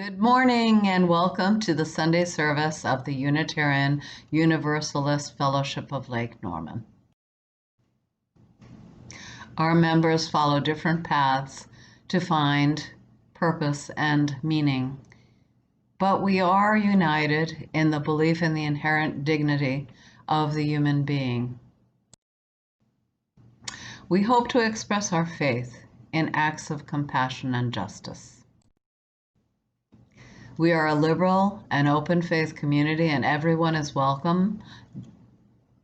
Good morning and welcome to the Sunday service of the Unitarian Universalist Fellowship of Lake Norman. Our members follow different paths to find purpose and meaning, but we are united in the belief in the inherent dignity of the human being. We hope to express our faith in acts of compassion and justice. We are a liberal and open faith community, and everyone is welcome,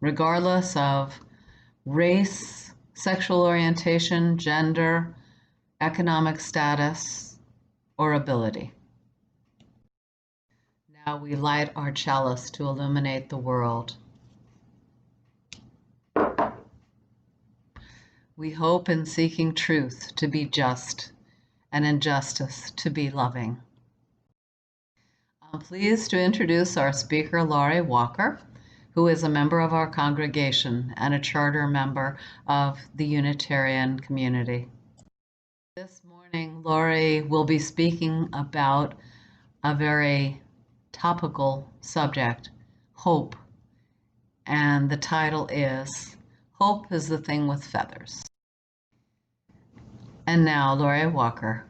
regardless of race, sexual orientation, gender, economic status, or ability. Now we light our chalice to illuminate the world. We hope in seeking truth to be just and in justice to be loving. I'm pleased to introduce our speaker, Laurie Walker, who is a member of our congregation and a charter member of the Unitarian community. This morning, Laurie will be speaking about a very topical subject, hope, and the title is Hope is the Thing with Feathers. And now, Laurie Walker.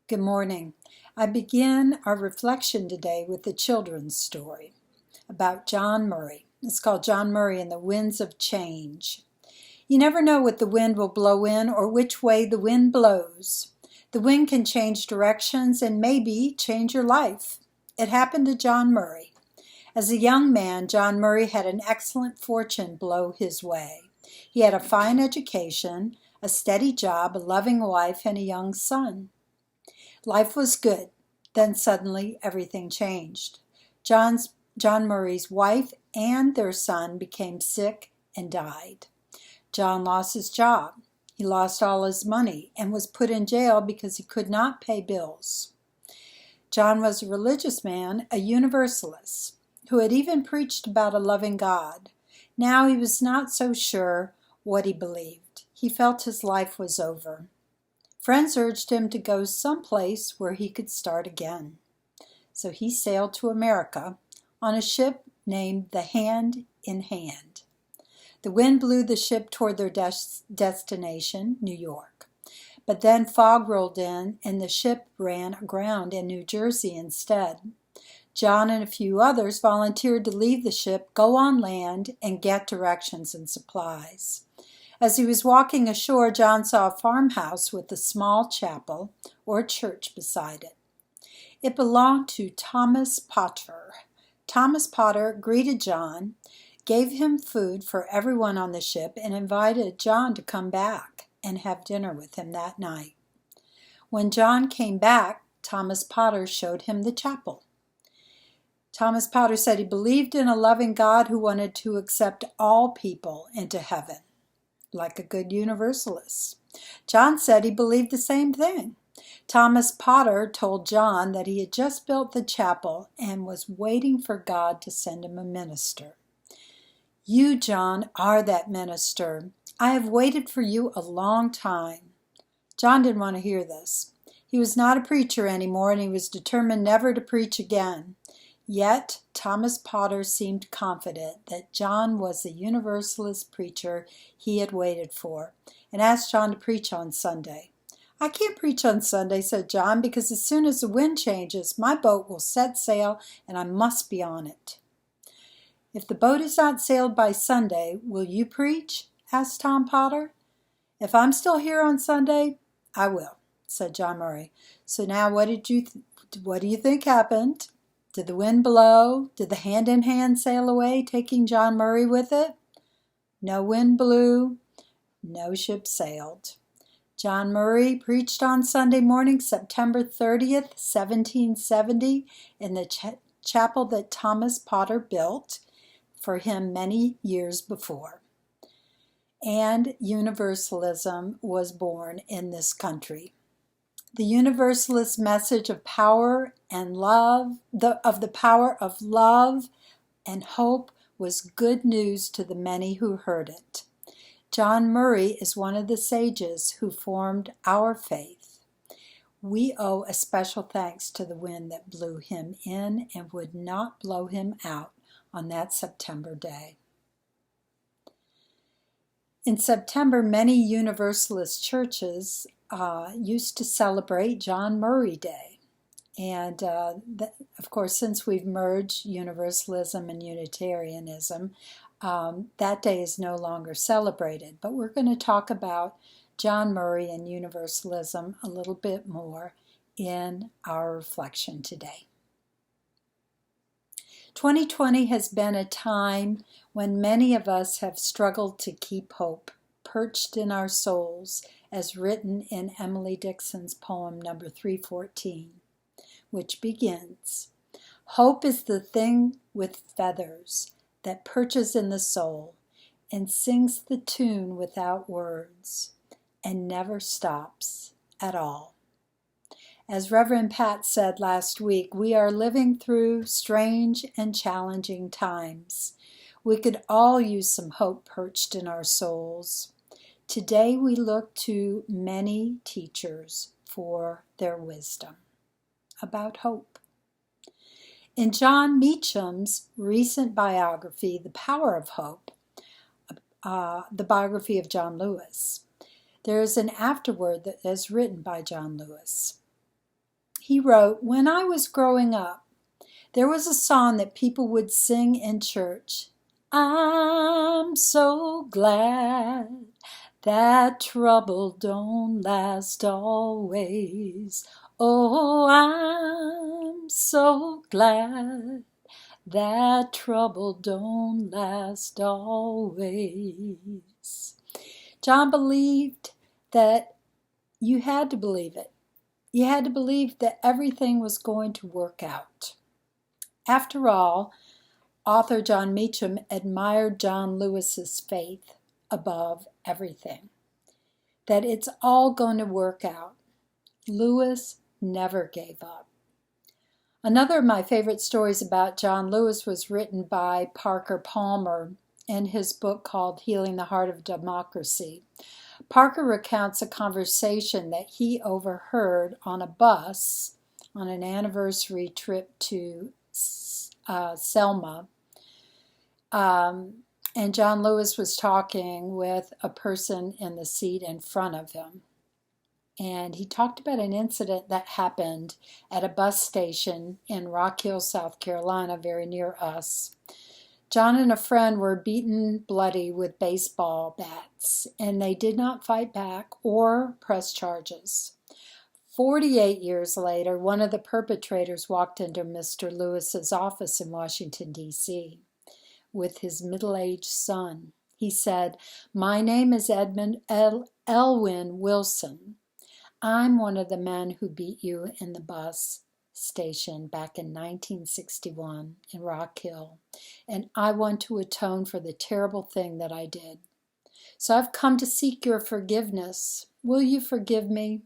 Good morning. I begin our reflection today with a children's story about John Murray. It's called John Murray and the Winds of Change. You never know what the wind will blow in or which way the wind blows. The wind can change directions and maybe change your life. It happened to John Murray. As a young man, John Murray had an excellent fortune blow his way. He had a fine education, a steady job, a loving wife, and a young son. Life was good. Then suddenly everything changed. John Murray's wife and their son became sick and died. John lost his job. He lost all his money and was put in jail because he could not pay bills. John was a religious man, a Universalist, who had even preached about a loving God. Now he was not so sure what he believed. He felt his life was over. Friends urged him to go someplace where he could start again. So he sailed to America on a ship named the Hand in Hand. The wind blew the ship toward their destination, New York. But then fog rolled in and the ship ran aground in New Jersey instead. John and a few others volunteered to leave the ship, go on land, and get directions and supplies. As he was walking ashore, John saw a farmhouse with a small chapel or church beside it. It belonged to Thomas Potter. Thomas Potter greeted John, gave him food for everyone on the ship, and invited John to come back and have dinner with him that night. When John came back, Thomas Potter showed him the chapel. Thomas Potter said he believed in a loving God who wanted to accept all people into heaven, like a good Universalist. John said he believed the same thing. Thomas Potter told John that he had just built the chapel and was waiting for God to send him a minister. You, John, are that minister. I have waited for you a long time. John didn't want to hear this. He was not a preacher anymore, and he was determined never to preach again. Yet Thomas Potter seemed confident that John was the Universalist preacher he had waited for, and asked John to preach on Sunday. I can't preach on Sunday, said John, because as soon as the wind changes, my boat will set sail and I must be on it. If the boat is not sailed by Sunday, will you preach? Asked Tom Potter. If I'm still here on Sunday, I will, said John Murray. So now what do you think happened? Did the wind blow? Did the Hand in Hand sail away, taking John Murray with it? No wind blew. No ship sailed. John Murray preached on Sunday morning, September 30th, 1770, in the chapel that Thomas Potter built for him many years before. And Universalism was born in this country. The Universalist message of power and love, of the power of love and hope, was good news to the many who heard it. John Murray is one of the sages who formed our faith. We owe a special thanks to the wind that blew him in and would not blow him out on that September day. In September, many Universalist churches used to celebrate John Murray Day. And of course, since we've merged Universalism and Unitarianism, that day is no longer celebrated. But we're going to talk about John Murray and Universalism a little bit more in our reflection today. 2020 has been a time when many of us have struggled to keep hope perched in our souls, as written in Emily Dixon's poem number 314, which begins, "Hope is the thing with feathers that perches in the soul and sings the tune without words and never stops at all." As Reverend Pat said last week, we are living through strange and challenging times. We could all use some hope perched in our souls. Today we look to many teachers for their wisdom about hope. In John Meacham's recent biography, The Power of Hope, the biography of John Lewis, there is an afterword that is written by John Lewis. He wrote, "When I was growing up, there was a song that people would sing in church. I'm so glad that trouble don't last always. Oh, I'm so glad that trouble don't last always." John believed that you had to believe it. You had to believe that everything was going to work out. After all, author John Meacham admired John Lewis's faith above everything, that it's all going to work out. Lewis never gave up. Another of my favorite stories about John Lewis was written by Parker Palmer in his book called Healing the Heart of Democracy. Parker recounts a conversation that he overheard on a bus on an anniversary trip to Selma. And John Lewis was talking with a person in the seat in front of him. And he talked about an incident that happened at a bus station in Rock Hill, South Carolina, very near us. John and a friend were beaten bloody with baseball bats, and they did not fight back or press charges. 48 years later, one of the perpetrators walked into Mr. Lewis's office in Washington, D.C. with his middle-aged son. He said, "My name is Edmund Elwyn Wilson. I'm one of the men who beat you in the bus station back in 1961 in Rock Hill, and I want to atone for the terrible thing that I did. So I've come to seek your forgiveness. Will you forgive me?"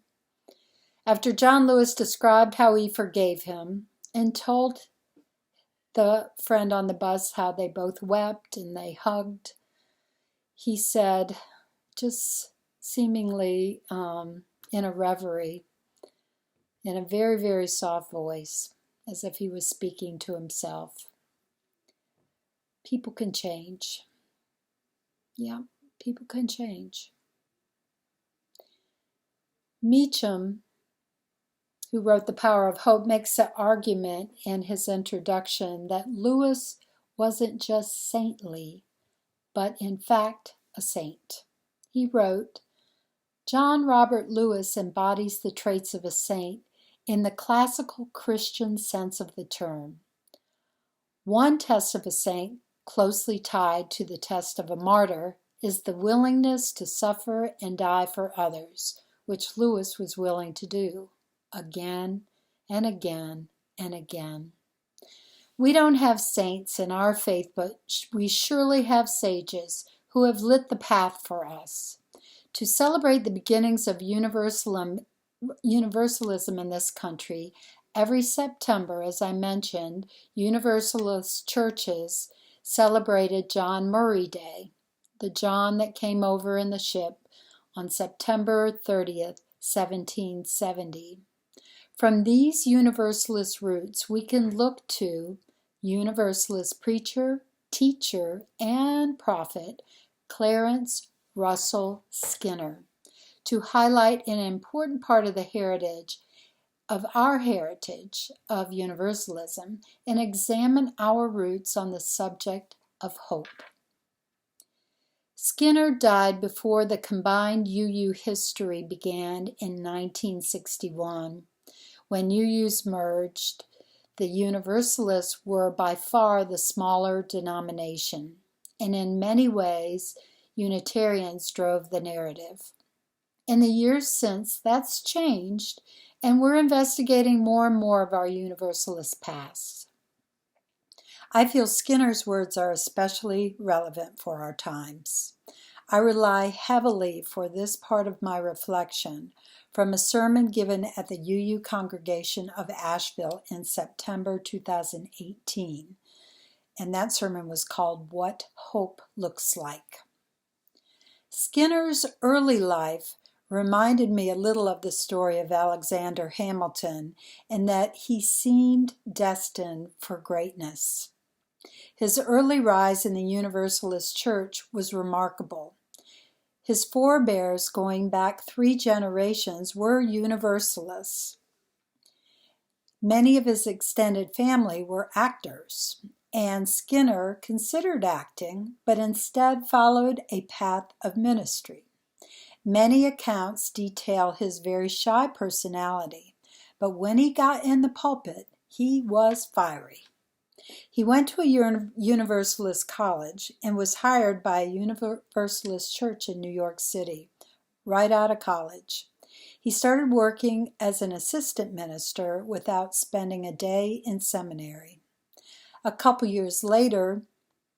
After John Lewis described how he forgave him and told the friend on the bus how they both wept and they hugged, he said, just seemingly in a reverie, in a very, very soft voice, as if he was speaking to himself, "People can change." Yeah, people can change. Meacham, who wrote The Power of Hope, makes the argument in his introduction that Lewis wasn't just saintly, but in fact a saint. He wrote, "John Robert Lewis embodies the traits of a saint in the classical Christian sense of the term. One test of a saint, closely tied to the test of a martyr, is the willingness to suffer and die for others, which Lewis was willing to do, again and again and again. We don't have saints in our faith, but we surely have sages who have lit the path for us. To celebrate the beginnings of universalism in this country, every September, as I mentioned, Universalist churches celebrated John Murray Day, the John that came over in the ship on September 30th, 1770. From these Universalist roots, we can look to Universalist preacher, teacher, and prophet Clarence Russell Skinner to highlight an important part of the heritage of Universalism and examine our roots on the subject of hope. Skinner died before the combined UU history began in 1961. When UUs merged, the Universalists were by far the smaller denomination, and in many ways, Unitarians drove the narrative. In the years since, that's changed, and we're investigating more and more of our Universalist past. I feel Skinner's words are especially relevant for our times. I rely heavily for this part of my reflection from a sermon given at the UU congregation of Asheville in September 2018, and that sermon was called What Hope Looks Like. Skinner's early life reminded me a little of the story of Alexander Hamilton in that he seemed destined for greatness. His early rise in the Universalist Church was remarkable. His forebears, going back 3 generations, were Universalists. Many of his extended family were actors, and Skinner considered acting, but instead followed a path of ministry. Many accounts detail his very shy personality, but when he got in the pulpit, he was fiery. He went to a Universalist college and was hired by a Universalist church in New York City, right out of college. He started working as an assistant minister without spending a day in seminary. A couple years later,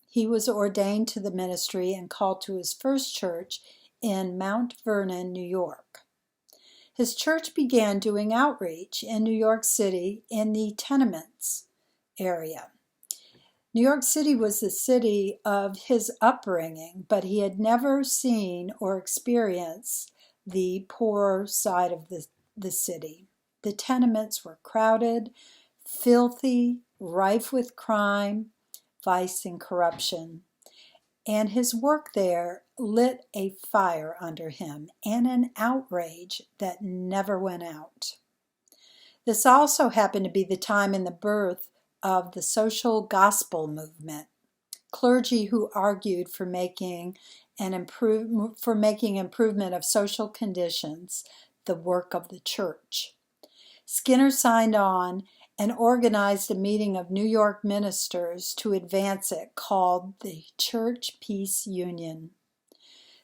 he was ordained to the ministry and called to his first church in Mount Vernon, New York. His church began doing outreach in New York City in the tenements area. New York City was the city of his upbringing, but he had never seen or experienced the poorer side of the city. The tenements were crowded, filthy, rife with crime, vice, and corruption. And his work there lit a fire under him and an outrage that never went out. This also happened to be the time in the birth of the social gospel movement, clergy who argued for making improvement of social conditions the work of the church. Skinner signed on and organized a meeting of New York ministers to advance it called the Church Peace Union.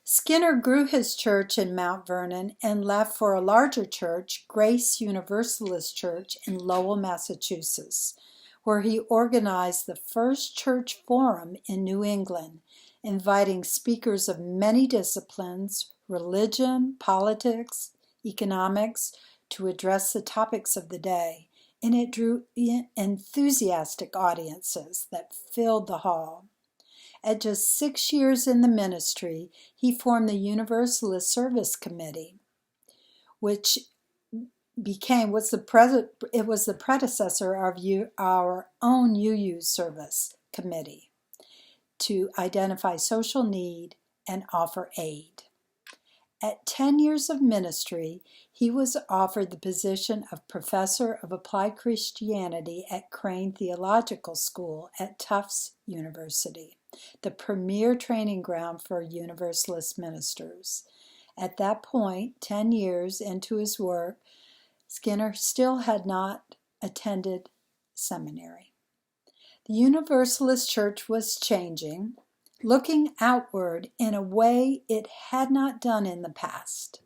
Skinner grew his church in Mount Vernon and left for a larger church, Grace Universalist Church in Lowell, Massachusetts, where he organized the first church forum in New England, inviting speakers of many disciplines, religion, politics, economics, to address the topics of the day, and it drew enthusiastic audiences that filled the hall. At just 6 years in the ministry, he formed the Universalist Service Committee, which was the predecessor of our own UU Service Committee, to identify social need and offer aid. At 10 years of ministry, he was offered the position of Professor of Applied Christianity at Crane Theological School at Tufts University, the premier training ground for Universalist ministers. At that point, 10 years into his work, Skinner still had not attended seminary. The Universalist Church was changing, looking outward in a way it had not done in the past.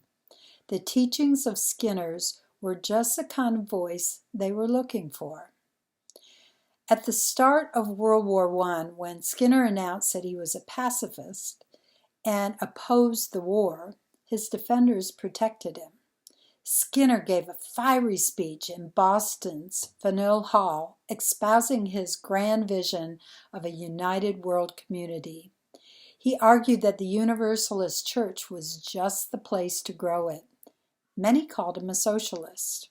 The teachings of Skinner's were just the kind of voice they were looking for. At the start of World War I, when Skinner announced that he was a pacifist and opposed the war, his defenders protected him. Skinner gave a fiery speech in Boston's Faneuil Hall, espousing his grand vision of a united world community. He argued that the Universalist Church was just the place to grow it. Many called him a socialist.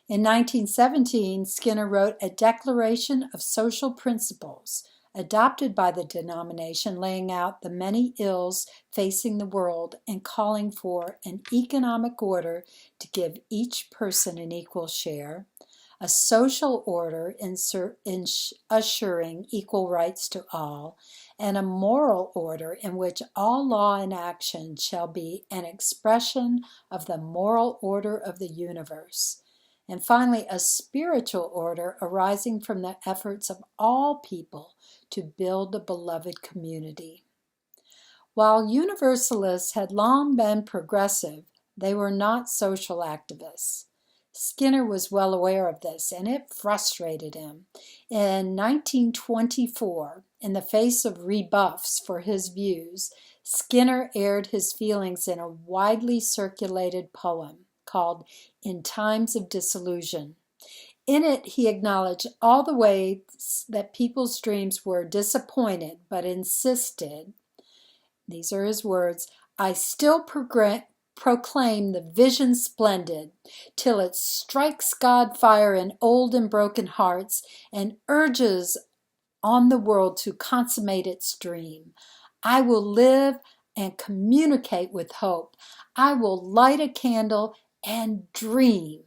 In 1917, Skinner wrote a Declaration of Social Principles, adopted by the denomination, laying out the many ills facing the world and calling for an economic order to give each person an equal share, a social order assuring equal rights to all, and a moral order in which all law and action shall be an expression of the moral order of the universe. And finally, a spiritual order arising from the efforts of all people to build a beloved community. While Universalists had long been progressive, they were not social activists. Skinner was well aware of this, and it frustrated him. In 1924, in the face of rebuffs for his views, Skinner aired his feelings in a widely circulated poem called In Times of Disillusion. In it, he acknowledged all the ways that people's dreams were disappointed, but insisted, these are his words, I still proclaim the vision splendid, till it strikes God fire in old and broken hearts, and urges on the world to consummate its dream. I will live and communicate with hope. I will light a candle and dream.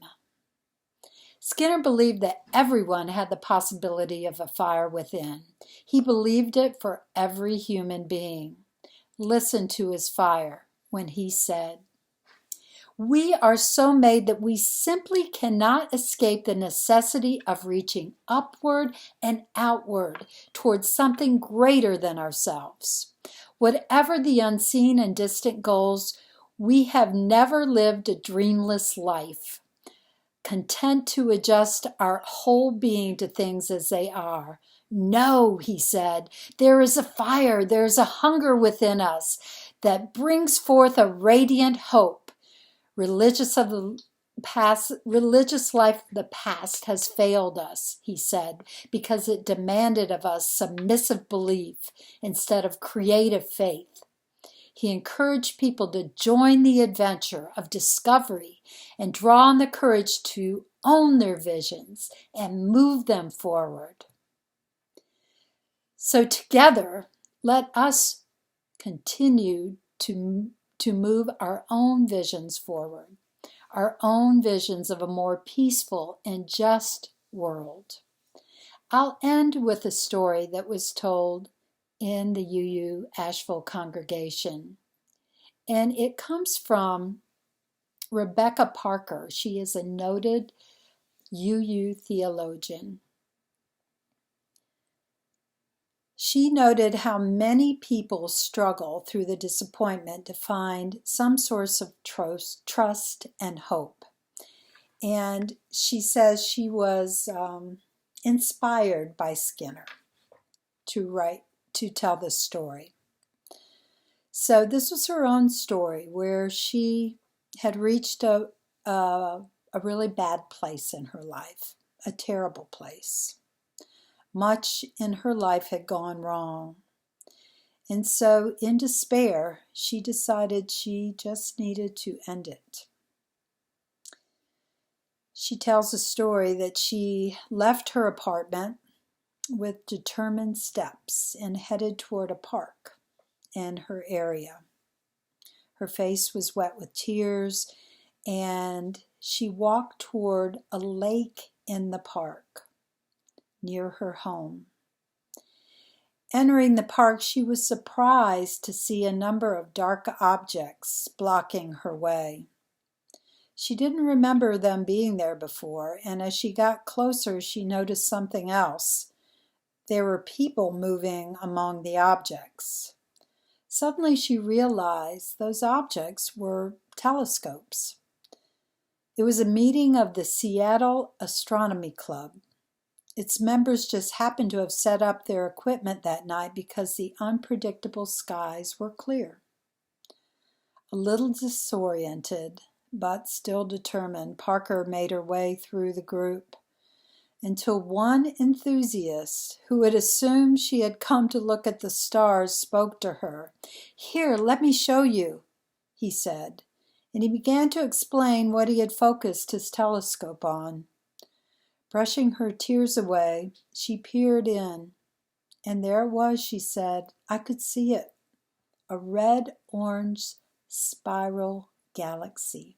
Skinner believed that everyone had the possibility of a fire within. He believed it for every human being. Listen to his fire when he said, we are so made that we simply cannot escape the necessity of reaching upward and outward towards something greater than ourselves. Whatever the unseen and distant goals, we have never lived a dreamless life, content to adjust our whole being to things as they are. No, he said, there is a fire, there is a hunger within us that brings forth a radiant hope. Religious life of the past has failed us, he said, because it demanded of us submissive belief instead of creative faith. He encouraged people to join the adventure of discovery and draw on the courage to own their visions and move them forward. So together, let us continue to move our own visions forward, our own visions of a more peaceful and just world. I'll end with a story that was told in the UU Asheville congregation, and it comes from Rebecca Parker. She is a noted UU theologian. She noted how many people struggle through the disappointment to find some source of trust and hope. And she says she was inspired by Skinner to tell this story. So this was her own story where she had reached a really bad place in her life, a terrible place. Much in her life had gone wrong. And so, in despair, she decided she just needed to end it. She tells a story that she left her apartment with determined steps and headed toward a park in her area. Her face was wet with tears, and she walked toward a lake in the park near her home. Entering the park, she was surprised to see a number of dark objects blocking her way. She didn't remember them being there before, and as she got closer, she noticed something else. There were people moving among the objects. Suddenly she realized those objects were telescopes. It was a meeting of the Seattle Astronomy Club. Its members just happened to have set up their equipment that night because the unpredictable skies were clear. A little disoriented, but still determined, Parker made her way through the group until one enthusiast who had assumed she had come to look at the stars spoke to her. "Here, let me show you," he said. and he began to explain what he had focused his telescope on. Brushing her tears away, she peered in, and there it was, she said. I could see it, a red-orange spiral galaxy.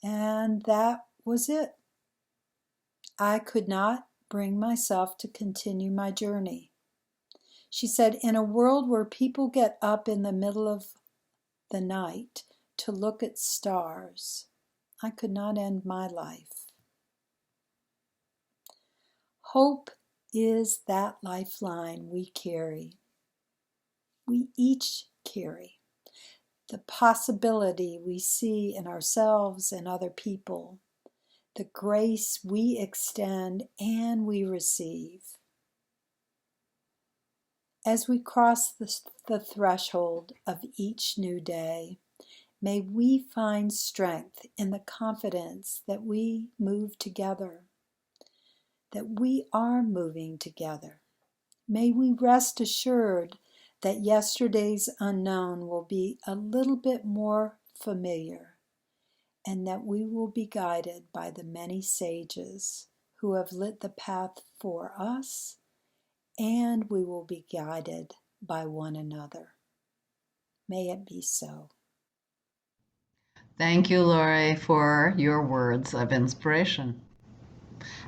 And that was it. I could not bring myself to continue my journey. She said, in a world where people get up in the middle of the night to look at stars, I could not end my life. Hope is that lifeline we carry. We each carry the possibility we see in ourselves and other people, the grace we extend and we receive. As we cross the threshold of each new day, may we find strength in the confidence that we move together, that we are moving together. May we rest assured that yesterday's unknown will be a little bit more familiar, and that we will be guided by the many sages who have lit the path for us, and we will be guided by one another. May it be so. Thank you, Laurie, for your words of inspiration.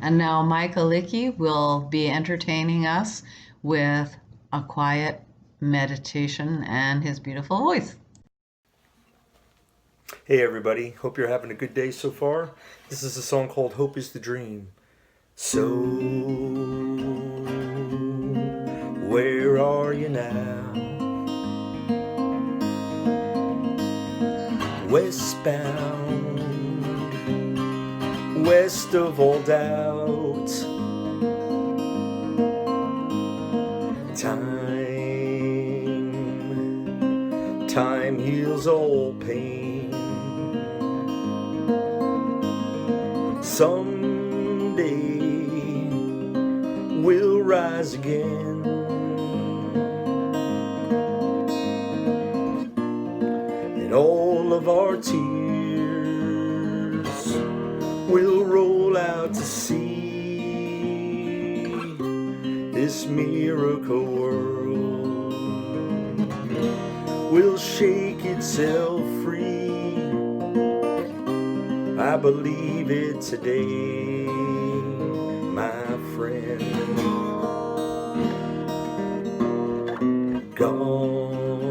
And now Mike Alicki will be entertaining us with a quiet meditation and his beautiful voice. Hey everybody, hope you're having a good day so far. This is a song called Hope is the Dream. So, where are you now? Westbound, west of all doubt. Time heals all pain. Someday we'll rise again. And all of our tears will roll out to sea this miracle world will shake itself free. I believe it today, my friend. Gone,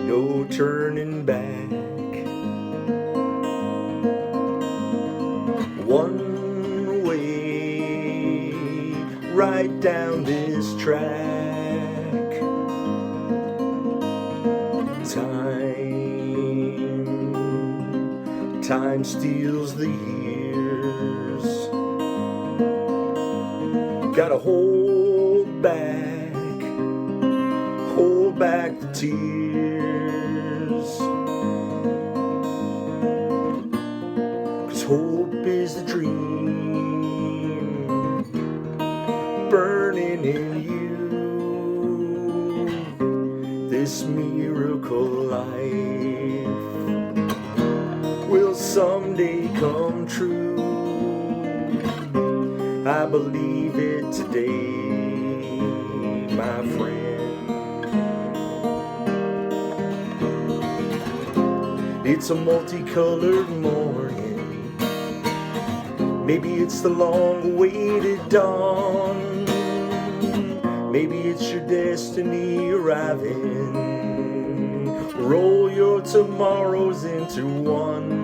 no turning back. One way, right down this track. Time steals the years. Gotta hold back the tears. 'Cause hope is the dream burning in you. This miracle life will someday come true. I believe it today, my friend. It's a multicolored morning. Maybe it's the long-awaited dawn. Maybe it's your destiny arriving. Roll your tomorrows into one.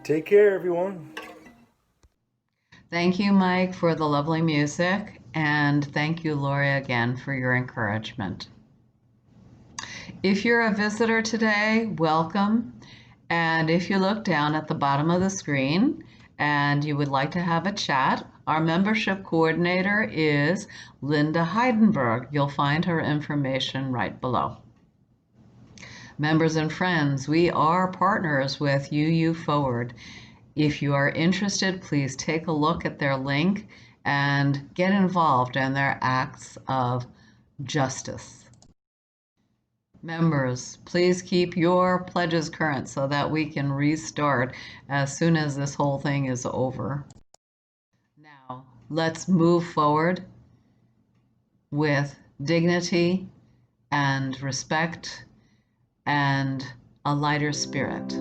Take care, everyone. Thank you, Mike, for the lovely music, and thank you, Laurie, again for your encouragement. If you're a visitor today, welcome. And if you look down at the bottom of the screen and you would like to have a chat, Our membership coordinator is Linda Heidenberg. You'll find her information right below. Members and friends, we are partners with UU Forward. If you are interested, please take a look at their link and get involved in their acts of justice. Members, please keep your pledges current so that we can restart as soon as this whole thing is over. Now, let's move forward with dignity and respect and a lighter spirit.